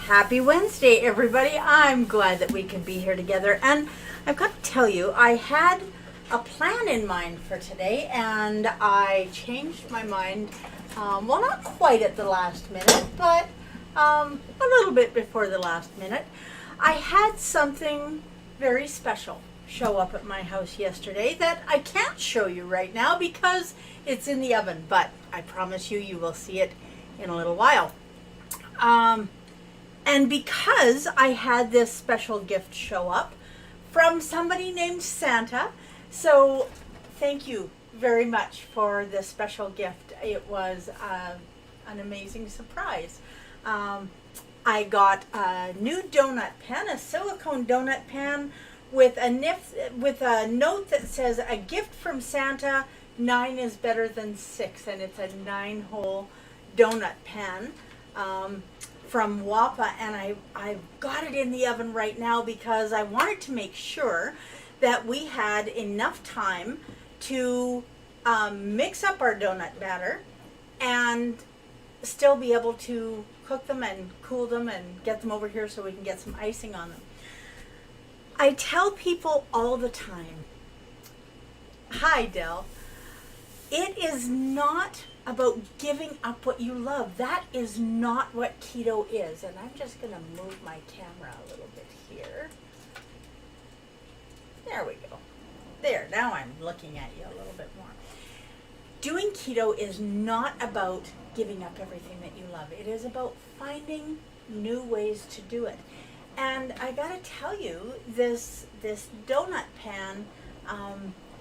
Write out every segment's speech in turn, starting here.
Happy Wednesday, everybody. I'm glad that we can be here together. And I've got to tell you, I had a plan in mind for today, and I changed my mind. Well, not quite at the last minute, but a little bit before the last minute. I had something very special show up at my house yesterday that I can't show you right now because it's in the oven, but I promise you will see it in a little while. And because I had this special gift show up from somebody named Santa, so thank you very much for this special gift. It was an amazing surprise. I got a new donut pan, a silicone donut pan with a note that says, "A gift from Santa, 9 is better than 6," and it's a 9-hole donut pan from Whaaat, and I've got it in the oven right now because I wanted to make sure that we had enough time to mix up our donut batter and still be able to cook them and cool them and get them over here so we can get some icing on them. I tell people all the time, hi Del, it is not about giving up what you love. That is not what keto is. And I'm just going to move my camera a little bit here. There we go. There, now I'm looking at you a little bit more. Doing keto is not about giving up everything that you love. It is about finding new ways to do it. And I got to tell you, this donut pan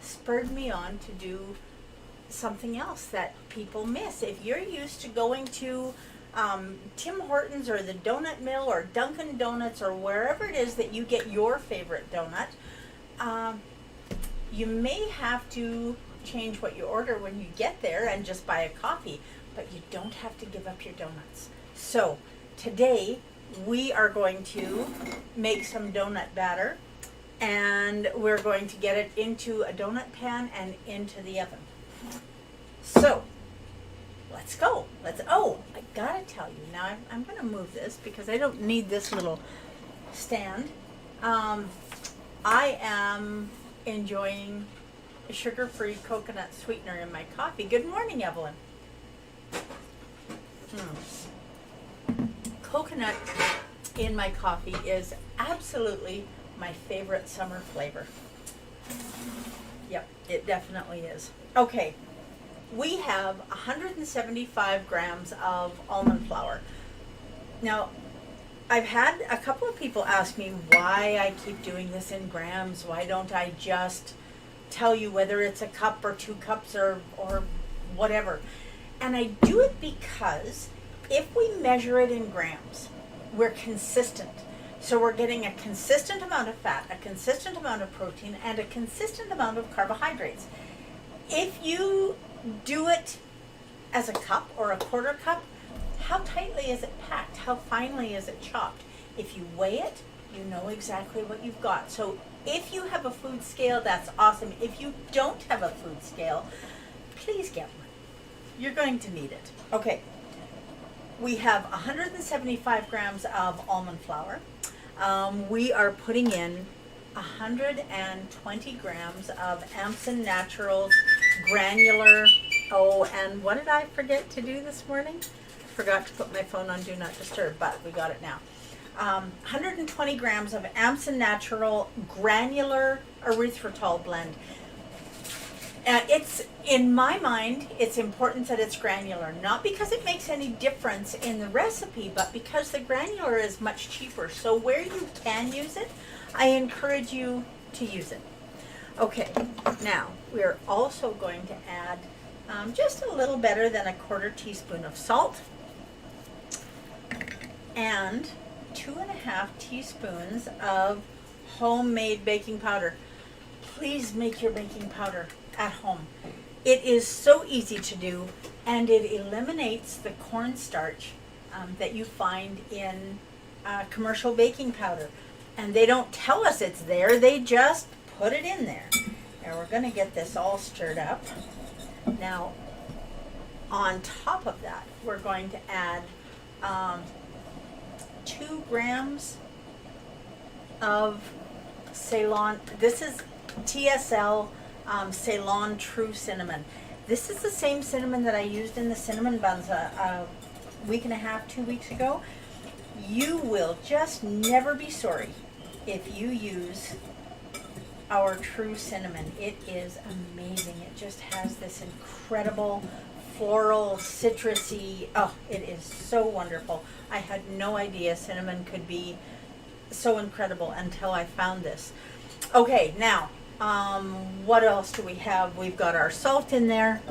spurred me on to do something else that people miss. If you're used to going to Tim Hortons or the Donut Mill or Dunkin' Donuts or wherever it is that you get your favorite donut, you may have to change what you order when you get there and just buy a coffee, but you don't have to give up your donuts. So today we are going to make some donut batter, and we're going to get it into a donut pan and into the oven. So let's go. I gotta tell you now, I'm gonna move this because I don't need this little stand. I am enjoying a sugar-free coconut sweetener in my coffee. Good morning, Evelyn. Coconut in my coffee is absolutely my favorite summer flavor. Yep, it definitely is. Okay, we have 175 grams of almond flour. Now, I've had a couple of people ask me why I keep doing this in grams. Why don't I just tell you whether it's a cup or 2 cups or whatever? And I do it because if we measure it in grams, we're consistent. So we're getting a consistent amount of fat, a consistent amount of protein, and a consistent amount of carbohydrates. If you do it as a cup or a quarter cup, how tightly is it packed? How finely is it chopped? If you weigh it, you know exactly what you've got. So if you have a food scale, that's awesome. If you don't have a food scale, please get one. You're going to need it. Okay. We have 175 grams of almond flour. We are putting in 120 grams of Amson Naturals granular. Oh, and what did I forget to do this morning? Forgot to put my phone on Do Not Disturb, but we got it now. 120 grams of Amson Natural granular erythritol blend. It's, in my mind, it's important that it's granular, not because it makes any difference in the recipe, but because the granular is much cheaper. So where you can use it, I encourage you to use it. Okay, now we're also going to add just a little better than a 1/4 teaspoon of salt and 2.5 teaspoons of homemade baking powder. Please make your baking powder at home. It is so easy to do, and it eliminates the cornstarch that you find in commercial baking powder. And they don't tell us it's there, they just put it in there. Now we're going to get this all stirred up. Now, on top of that, we're going to add 2 grams of Ceylon. This is TSL Ceylon True Cinnamon. This is the same cinnamon that I used in the cinnamon buns a week and a half, 2 weeks ago. You will just never be sorry if you use our True Cinnamon. It is amazing. It just has this incredible floral, citrusy, oh, it is so wonderful. I had no idea cinnamon could be so incredible until I found this. Okay, now, what else do we have? We've got our salt in there.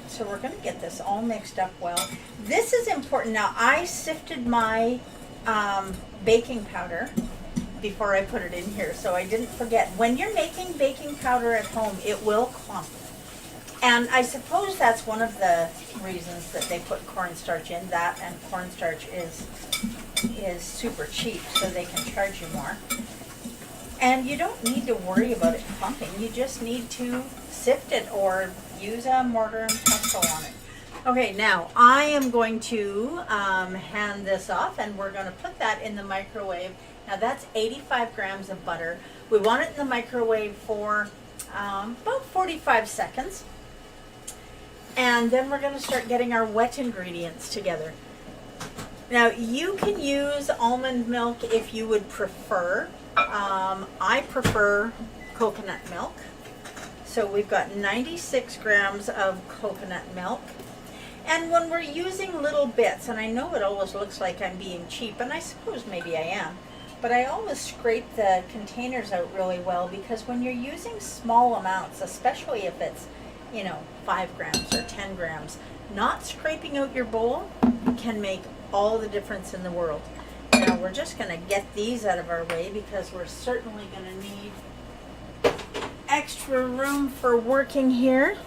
So we're going to get this all mixed up well. This is important. Now, I sifted my baking powder before I put it in here, so I didn't forget. When you're making baking powder at home, it will clump. And I suppose that's one of the reasons that they put cornstarch in. That and cornstarch is super cheap, so they can charge you more. And you don't need to worry about it clumping. You just need to sift it or use a mortar and pestle on it. Okay, now I am going to hand this off, and we're going to put that in the microwave. Now that's 85 grams of butter. We want it in the microwave for about 45 seconds. And then we're going to start getting our wet ingredients together. Now you can use almond milk if you would prefer. I prefer coconut milk. So we've got 96 grams of coconut milk. And when we're using little bits, and I know it always looks like I'm being cheap, and I suppose maybe I am, but I always scrape the containers out really well, because when you're using small amounts, especially if it's, 5 grams or 10 grams, not scraping out your bowl can make all the difference in the world. Now we're just going to get these out of our way, because we're certainly going to need extra room for working here.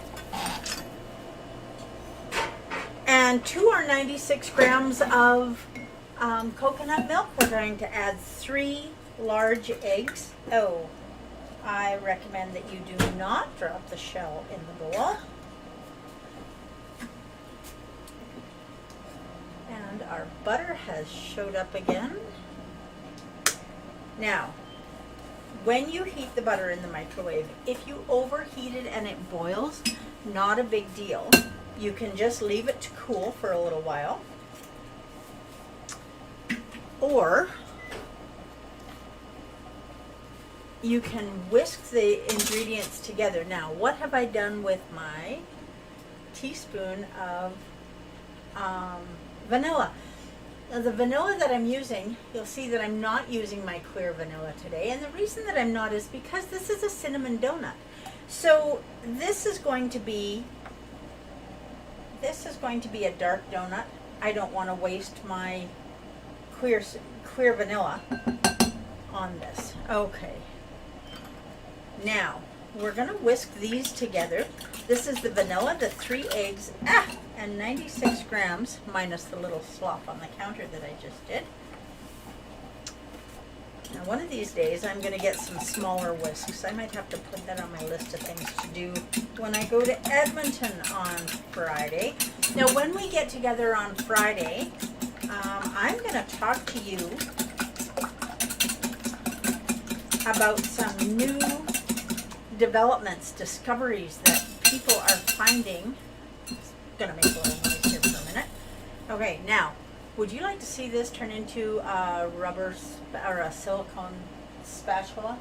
And to our 96 grams of coconut milk, we're going to add 3 large eggs. Oh, I recommend that you do not drop the shell in the bowl. And our butter has showed up again. Now, when you heat the butter in the microwave, if you overheat it and it boils, not a big deal. You can just leave it to cool for a little while. Or you can whisk the ingredients together. Now, what have I done with my teaspoon of vanilla? Now, the vanilla that I'm using, you'll see that I'm not using my clear vanilla today. And the reason that I'm not is because this is a cinnamon donut. So this is going to be a dark donut. I don't want to waste my clear vanilla on this. Okay. Now, we're going to whisk these together. This is the vanilla, the 3 eggs, and 96 grams, minus the little slop on the counter that I just did. Now, one of these days, I'm going to get some smaller whisks. I might have to put that on my list of things to do when I go to Edmonton on Friday. Now, when we get together on Friday, I'm going to talk to you about some new developments, discoveries that people are finding. Just going to make a little noise here for a minute. Okay, now, would you like to see this turn into a rubber or a silicone spatula?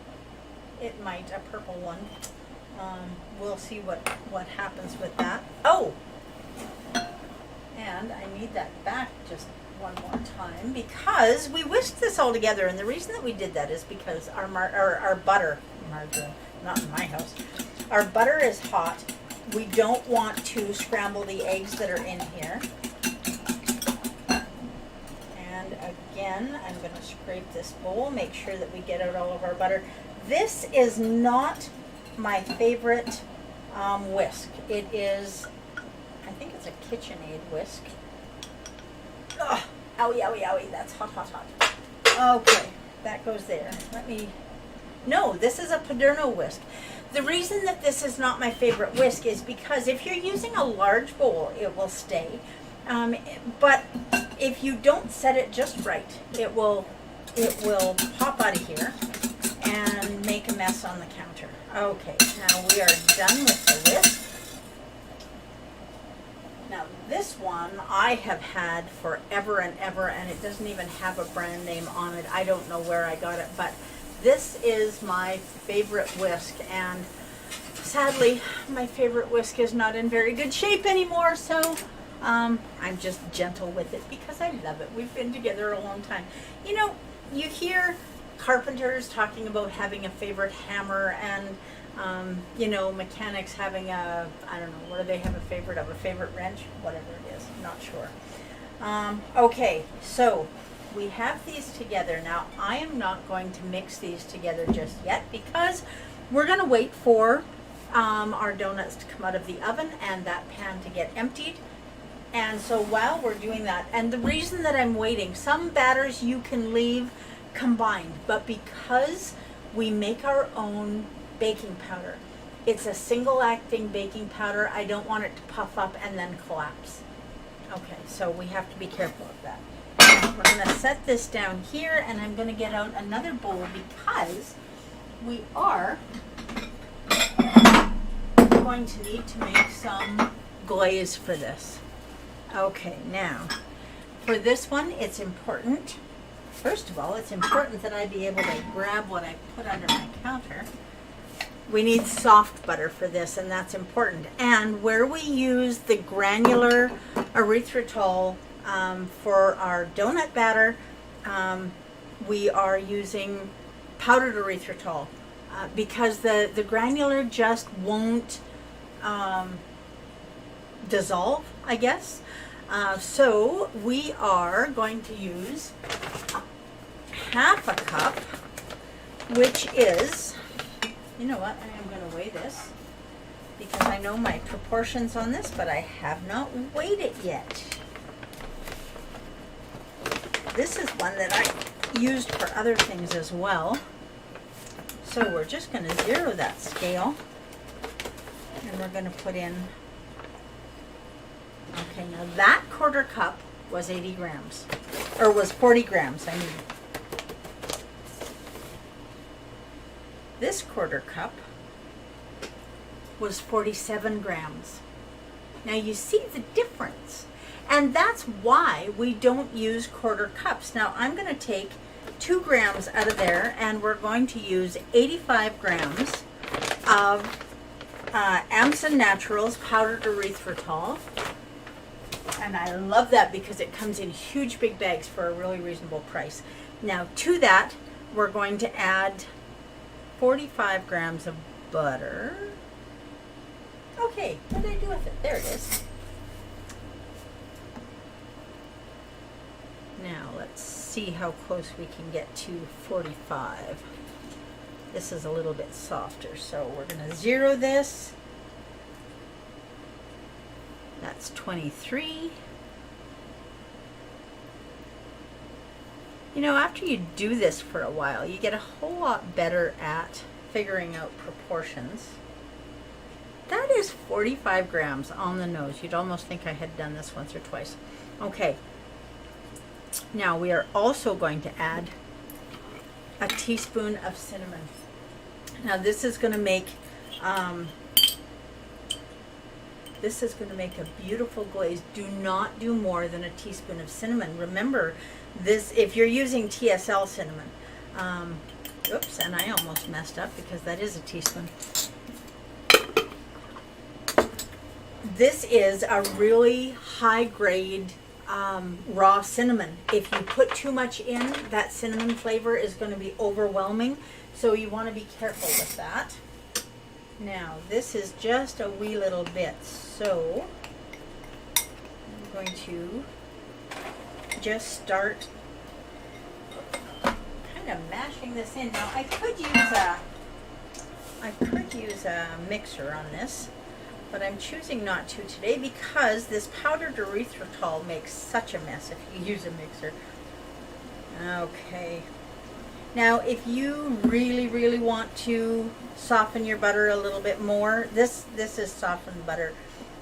It might, a purple one. We'll see what happens with that. Oh! And I need that back just one more time, because we whisked this all together, and the reason that we did that is because our butter, margarine, not in my house, our butter is hot. We don't want to scramble the eggs that are in here. And again, I'm going to scrape this bowl, make sure that we get out all of our butter. This is not my favorite whisk. It is, I think it's a KitchenAid whisk. Ugh, owie, owie, owie, that's hot, hot, hot. Okay, that goes there. No, this is a Paderno whisk. The reason that this is not my favorite whisk is because if you're using a large bowl, it will stay. But if you don't set it just right, it will pop out of here and make a mess on the counter. Okay, now we are done with the whisk. Now this one I have had forever and ever, and it doesn't even have a brand name on it. I don't know where I got it, but this is my favorite whisk, and sadly my favorite whisk is not in very good shape anymore, so I'm just gentle with it because I love it. We've been together a long time. You know, you hear carpenters talking about having a favorite hammer, and you know, mechanics having a, I don't know, what do they have a favorite of? A favorite wrench? Whatever it is, not sure. Okay, so we have these together. Now, I am not going to mix these together just yet because we're going to wait for our donuts to come out of the oven and that pan to get emptied. And so while we're doing that, and the reason that I'm waiting, some batters you can leave combined, but because we make our own baking powder, it's a single acting baking powder, I don't want it to puff up and then collapse. Okay, so we have to be careful of that. We're going to set this down here, and I'm going to get out another bowl because we are going to need to make some glaze for this. Okay, now for this one, it's important, first of all, it's important that I be able to grab what I put under my counter. We need soft butter for this, and that's important. And where we use the granular erythritol for our donut batter, we are using powdered erythritol because the granular just won't dissolve, I guess. So we are going to use half a cup, which is, you know what, I am going to weigh this because I know my proportions on this, but I have not weighed it yet. This is one that I used for other things as well. So we're just going to zero that scale, and we're going to put in, okay, now that quarter cup was 80 grams, or was 40 grams, I mean. This quarter cup was 47 grams. Now you see the difference, and that's why we don't use quarter cups. Now I'm going to take 2 grams out of there, and we're going to use 85 grams of Amson Naturals powdered erythritol. And I love that because it comes in huge big bags for a really reasonable price. Now to that, we're going to add 45 grams of butter. Okay, what did I do with it? There it is. Now let's see how close we can get to 45. This is a little bit softer, so we're going to zero this. That's 23. You know, after you do this for a while, you get a whole lot better at figuring out proportions. That is 45 grams on the nose. You'd almost think I had done this once or twice. Okay. Now we are also going to add a teaspoon of cinnamon. Now this is going to make a beautiful glaze. Do not do more than a teaspoon of cinnamon. Remember this, if you're using TSL cinnamon. Oops, and I almost messed up because that is a teaspoon. This is a really high grade raw cinnamon. If you put too much in, that cinnamon flavor is going to be overwhelming, so you want to be careful with that. Now this is just a wee little bit, so I'm going to just start kind of mashing this in. Now I could use a mixer on this, but I'm choosing not to today because this powdered erythritol makes such a mess if you use a mixer. Okay. Now if you really want to soften your butter a little bit more, this is softened butter,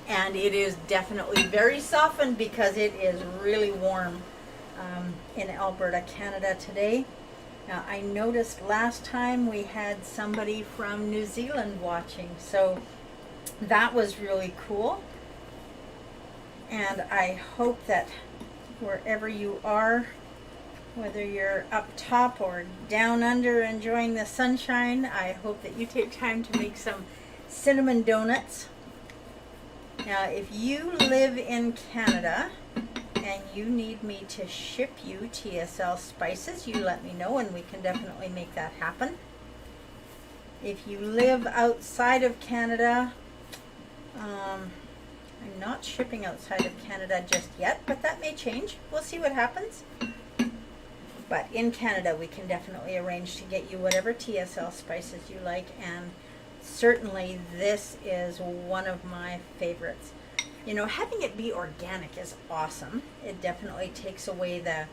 And it is definitely very softened because it is really warm in Alberta, Canada today. Now, I noticed last time we had somebody from New Zealand watching, so that was really cool. And I hope that wherever you are, whether you're up top or down under enjoying the sunshine, I hope that you take time to make some cinnamon donuts. Now, if you live in Canada and you need me to ship you TSL spices, you let me know and we can definitely make that happen. If you live outside of Canada, I'm not shipping outside of Canada just yet, but that may change. We'll see what happens. But in Canada, we can definitely arrange to get you whatever TSL spices you like, and certainly this is one of my favorites. You know, having it be organic is awesome. It definitely takes away the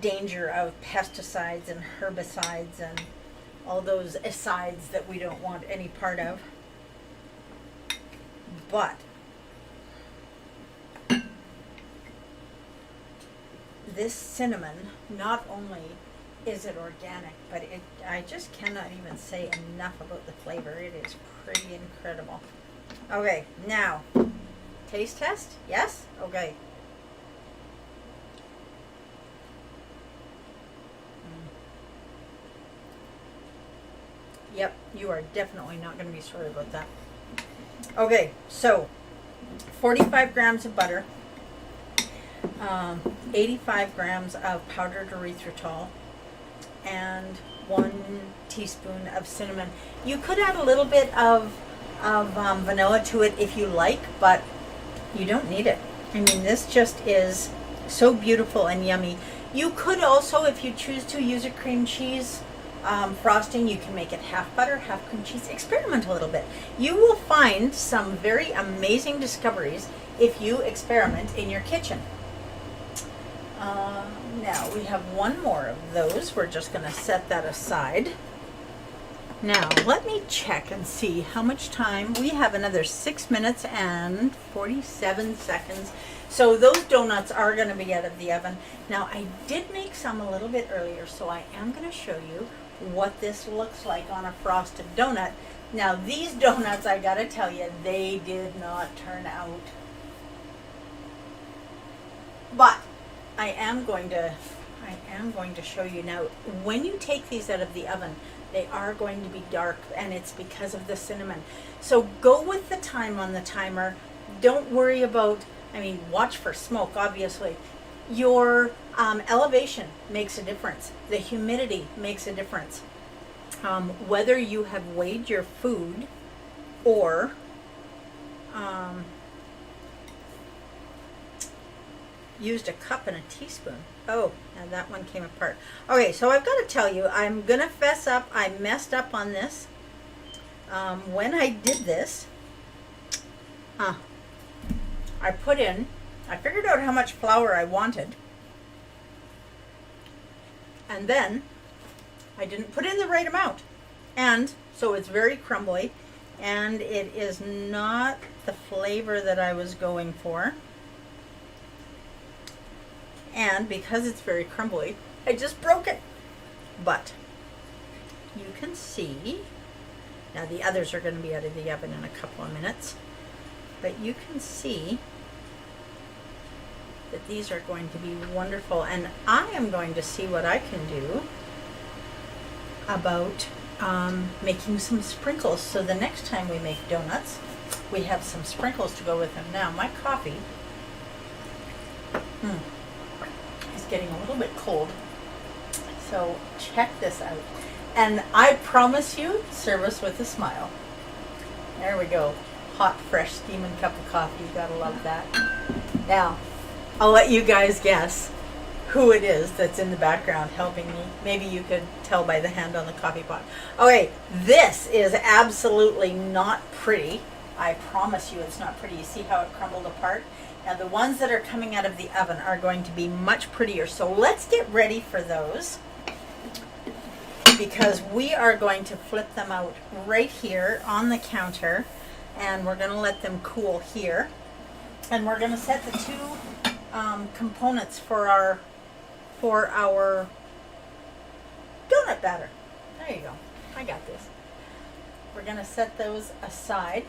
danger of pesticides and herbicides and all those asides that we don't want any part of. But this cinnamon, not only is it organic, but I just cannot even say enough about the flavor. It is pretty incredible. Okay, now, taste test? Yes? Okay. Yep, you are definitely not going to be sorry about that. Okay, so 45 grams of butter, 85 grams of powdered erythritol, and 1 teaspoon of cinnamon. You could add a little bit of vanilla to it if you like, but you don't need it. I mean, this just is so beautiful and yummy. You could also, if you choose to, use a cream cheese frosting. You can make it half butter, half cream cheese. Experiment a little bit. You will find some very amazing discoveries if you experiment in your kitchen. Now we have one more of those. We're just going to set that aside. Now let me check and see how much time. We have another 6 minutes and 47 seconds. So those donuts are going to be out of the oven. Now I did make some a little bit earlier, so I am going to show you what this looks like on a frosted donut. Now these donuts, I got to tell you, they did not turn out. But I am going to show you now. When you take these out of the oven, they are going to be dark, and it's because of the cinnamon. So go with the time on the timer. Don't worry about, I mean, watch for smoke, obviously. Your elevation makes a difference. The humidity makes a difference. Whether you have weighed your food or used a cup and a teaspoon. Oh, now that one came apart. Okay, so I've got to tell you, I'm going to fess up. I messed up on this. When I did this, I figured out how much flour I wanted. And then I didn't put in the right amount. And so it's very crumbly. And it is not the flavor that I was going for. And because it's very crumbly, I just broke it. But you can see, now the others are going to be out of the oven in a couple of minutes, but you can see that these are going to be wonderful. And I am going to see what I can do about making some sprinkles. So the next time we make donuts, we have some sprinkles to go with them. Now my coffee is getting a little bit cold. So check this out. And I promise you, service with a smile. There we go. Hot, fresh, steaming cup of coffee. You gotta love that. Now, I'll let you guys guess who it is that's in the background helping me. Maybe you could tell by the hand on the coffee pot. Okay, this is absolutely not pretty. I promise you it's not pretty. You see how it crumbled apart? Now the ones that are coming out of the oven are going to be much prettier. So let's get ready for those. because we are going to flip them out right here on the counter, and we're going to let them cool here. And we're going to set the two components for our donut batter. There you go. I got this. We're going to set those aside.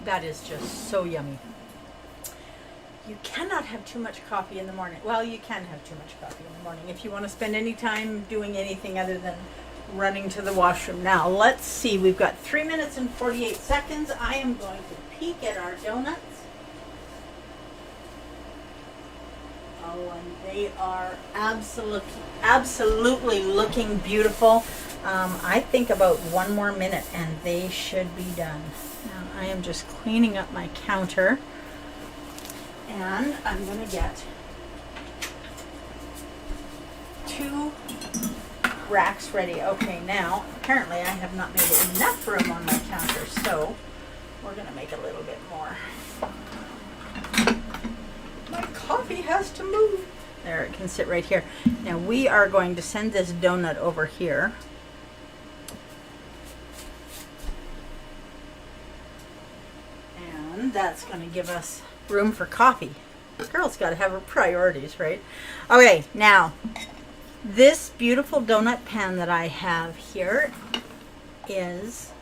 That is just so yummy. You cannot have too much coffee in the morning. Well, you can have too much coffee in the morning if you want to spend any time doing anything other than running to the washroom. Now, let's see. We've got 3 minutes and 48 seconds. I am going to peek at our donuts. Oh, and they are absolutely looking beautiful. I think about 1 more minute and they should be done. Now, I am just cleaning up my counter. And I'm going to get 2 racks ready. Okay, now, apparently I have not made enough room on my counter, so we're going to make a little bit more. My coffee has to move. There, it can sit right here. Now, we are going to send this donut over here. And that's going to give us room for coffee. Girl's got to have her priorities, right? Okay, now this beautiful donut pan that I have here is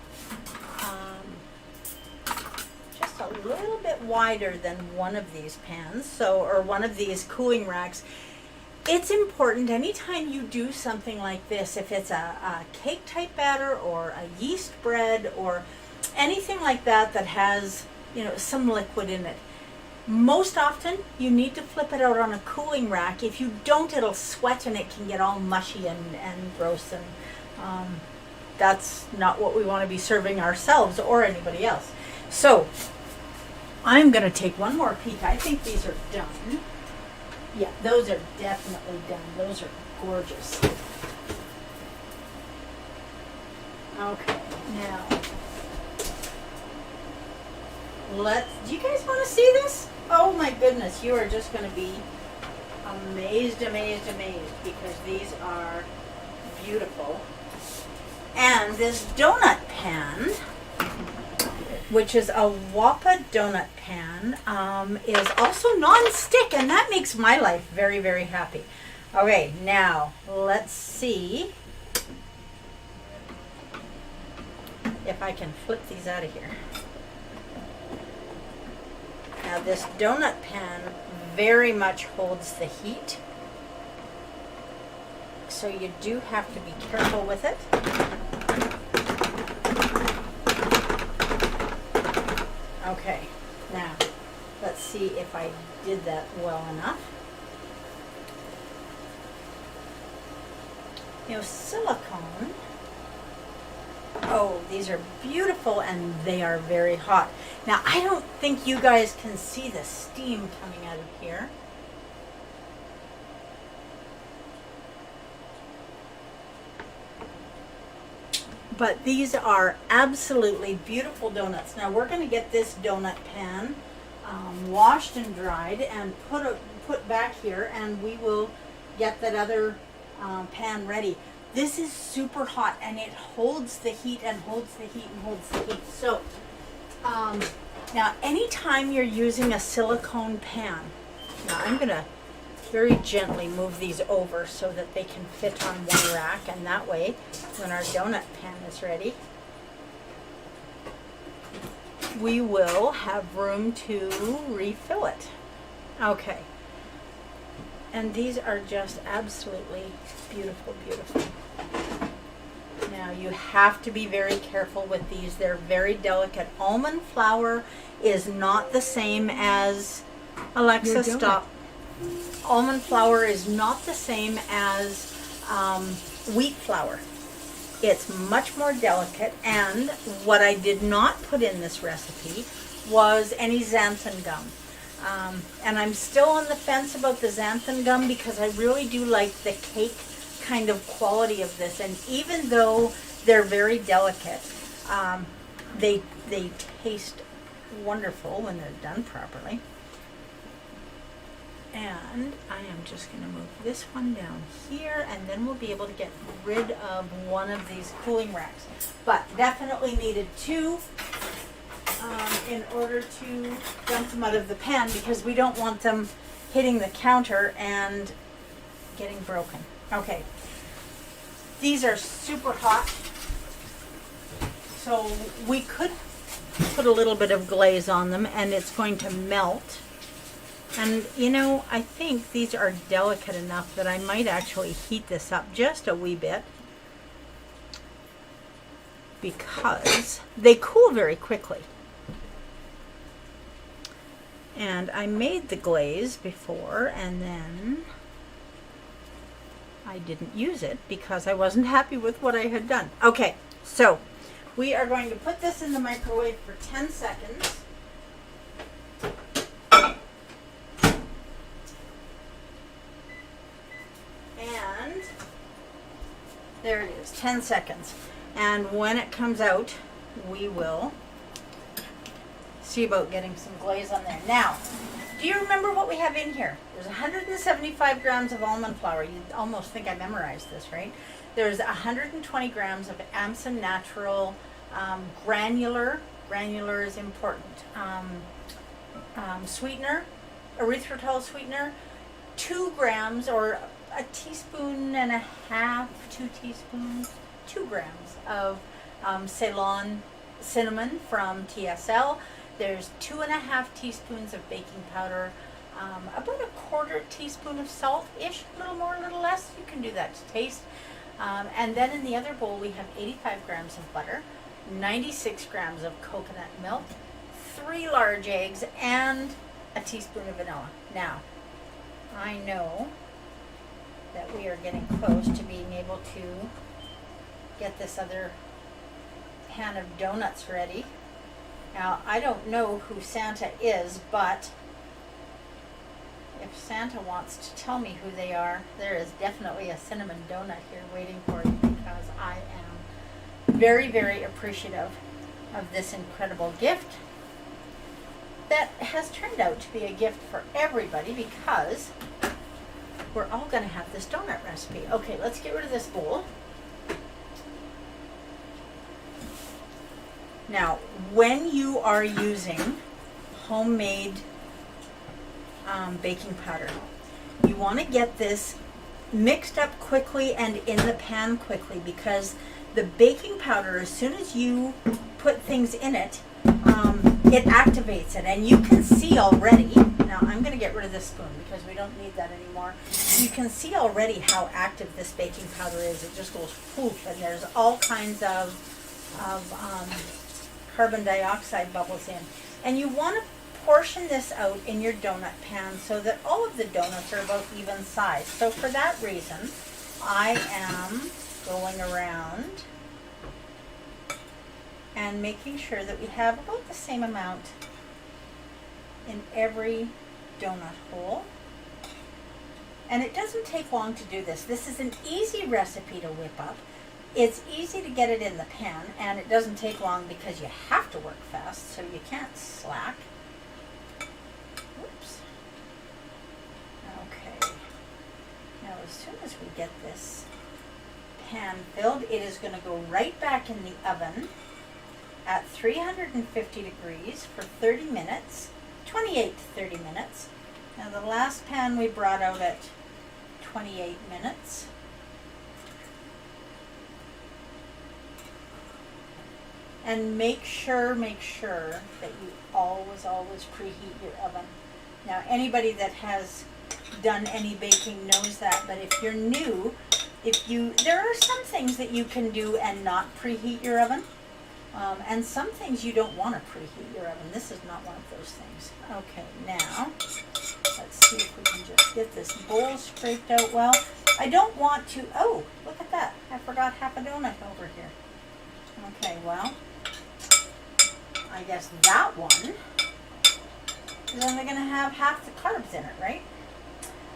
just a little bit wider than one of these pans, or one of these cooling racks. It's important anytime you do something like this, if it's a cake type batter or a yeast bread or anything like that that has, some liquid in it. Most often, you need to flip it out on a cooling rack. If you don't, it'll sweat and it can get all mushy and gross, and that's not what we want to be serving ourselves or anybody else. So, I'm going to take one more peek. I think these are done. Yeah, those are definitely done. Those are gorgeous. Okay, now, do you guys want to see this? Oh my goodness, you are just going to be amazed, because these are beautiful. And this donut pan, which is a Whaaat donut pan, is also non-stick, and that makes my life very, very happy. Okay, now let's see if I can flip these out of here. Now this donut pan very much holds the heat, so you do have to be careful with it. Okay, now let's see if I did that well enough. Silicone. Oh, these are beautiful and they are very hot. Now, I don't think you guys can see the steam coming out of here. But these are absolutely beautiful donuts. Now, we're going to get this donut pan washed and dried and put back here, and we will get that other pan ready. This is super hot, and it holds the heat and holds the heat and holds the heat. So, now anytime you're using a silicone pan, now I'm going to very gently move these over so that they can fit on one rack, and that way, when our donut pan is ready, we will have room to refill it. Okay. And these are just absolutely beautiful, beautiful. Now, you have to be very careful with these. They're very delicate. Almond flour is not the same as, Alexa, stop. Almond flour is not the same as wheat flour. It's much more delicate, and what I did not put in this recipe was any xanthan gum. And I'm still on the fence about the xanthan gum because I really do like the cake kind of quality of this. And even though they're very delicate, they taste wonderful when they're done properly. And I am just going to move this one down here, and then we'll be able to get rid of one of these cooling racks. But definitely needed two in order to dump them out of the pan, because we don't want them hitting the counter and getting broken. Okay, these are super hot, so we could put a little bit of glaze on them and it's going to melt. And you know, I think these are delicate enough that I might actually heat this up just a wee bit, because they cool very quickly. And I made the glaze before and then I didn't use it because I wasn't happy with what I had done. Okay, so we are going to put this in the microwave for 10 seconds. And there it is, 10 seconds. And when it comes out, we will see about getting some glaze on there. Now, do you remember what we have in here? There's 175 grams of almond flour. You almost think I memorized this, right? There's 120 grams of Amson Natural granular is important, sweetener, erythritol sweetener, 2 grams or a teaspoon and a half, 2 teaspoons, 2 grams of Ceylon cinnamon from TSL. There's 2.5 teaspoons of baking powder, about a 1/4 teaspoon of salt-ish, a little more, a little less. You can do that to taste. And then in the other bowl we have 85 grams of butter, 96 grams of coconut milk, 3 large eggs, and a teaspoon of vanilla. Now, I know that we are getting close to being able to get this other pan of donuts ready. Now, I don't know who Santa is, but if Santa wants to tell me who they are, there is definitely a cinnamon donut here waiting for you, because I am very, very appreciative of this incredible gift that has turned out to be a gift for everybody, because we're all going to have this donut recipe. Okay, let's get rid of this bowl. Now, when you are using homemade baking powder, you want to get this mixed up quickly and in the pan quickly, because the baking powder, as soon as you put things in it, it activates it, and you can see already. Now I'm going to get rid of this spoon because we don't need that anymore. You can see already how active this baking powder is. It just goes poof, and there's all kinds of carbon dioxide bubbles in. And you want to portion this out in your donut pan so that all of the donuts are about even size. So for that reason, I am going around and making sure that we have about the same amount in every donut hole. And it doesn't take long to do this. This is an easy recipe to whip up. It's easy to get it in the pan, and it doesn't take long because you have to work fast, so you can't slack. Oops. Okay. Now, as soon as we get this pan filled, it is going to go right back in the oven at 350 degrees for 30 minutes, 28 to 30 minutes. Now, the last pan we brought out at 28 minutes. And make sure that you always preheat your oven. Now, anybody that has done any baking knows that, but if you're new, there are some things that you can do and not preheat your oven, and some things you don't want to preheat your oven. This is not one of those things. Okay, now, let's see if we can just get this bowl scraped out well. I don't want to, oh, look at that. I forgot half a donut over here. Okay, well, I guess that one is only going to have half the carbs in it, right?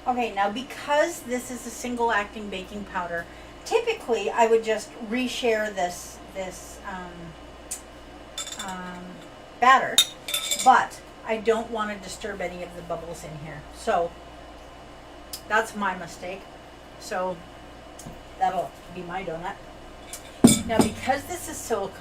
Okay, now because this is a single acting baking powder, typically I would just reshare this batter, but I don't want to disturb any of the bubbles in here. So That's my mistake. So that'll be my donut. Now, because this is silicone.